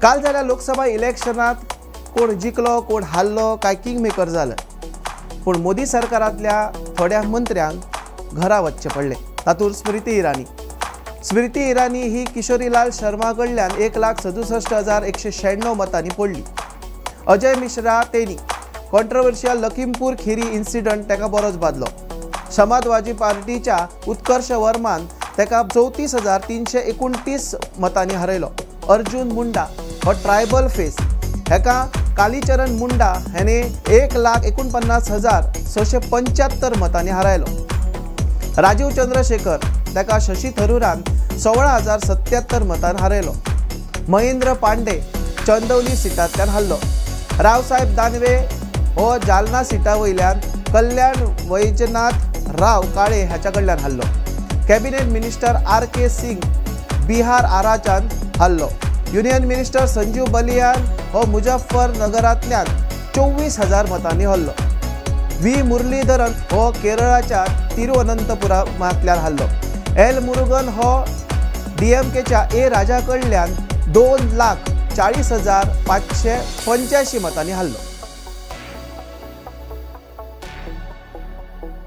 काल जाल्या लोकसभा इलेक्शनात कोण जिखलो कोण हारलो काय किंग मेकर जालें, पण मोदी सरकारांतल्या थोड्या मंत्र्यांक घरा वचचे पडले। तातूंत स्मृती इराणी ही किशोरीलाल शर्मा कडल्यान 1,67,196 मतांनी पडली। अजय मिश्रा तेनी कॉन्ट्रोवर्शियल लखीमपूर खीरी इन्सिडंट तेका बरोच बादलो। समाजवादी पार्टीच्या उत्कर्ष वर्मान तेका 34,329 मतांनी हरयलो। अर्जुन मुंडा हो ट्रायबल फेस हेका कालीचरण मुंडा हेने 1,49,675 मतांनी हरयलो। राजीव चंद्रशेखर तेका शशी थरूरान 16,077 मतान हरयलो। महेंद्र पांडे चंदौली सिटांतल्यान हरलो। रावसाहेब दानवे हो जालना सिटा वयल्यान कल्याण वैजनाथ राव काळे हाच्या कडल्यान हरलो। कॅबिनेट मिनिस्टर RK सिंग बिहार आराच्यान हरलो। युनियन मिनिस्टर संजीव बलियान हो मुजफ्फरनगरांतल्यान 24,000 मतांनी हरलो। V मुरलीधरन हो केरळाच्या तिरुवनंतपुरमांतल्यान हरलो। L मुरुगन हो DMKच्या A राजा कडल्यान 2,40,585 मतांनी हरलो।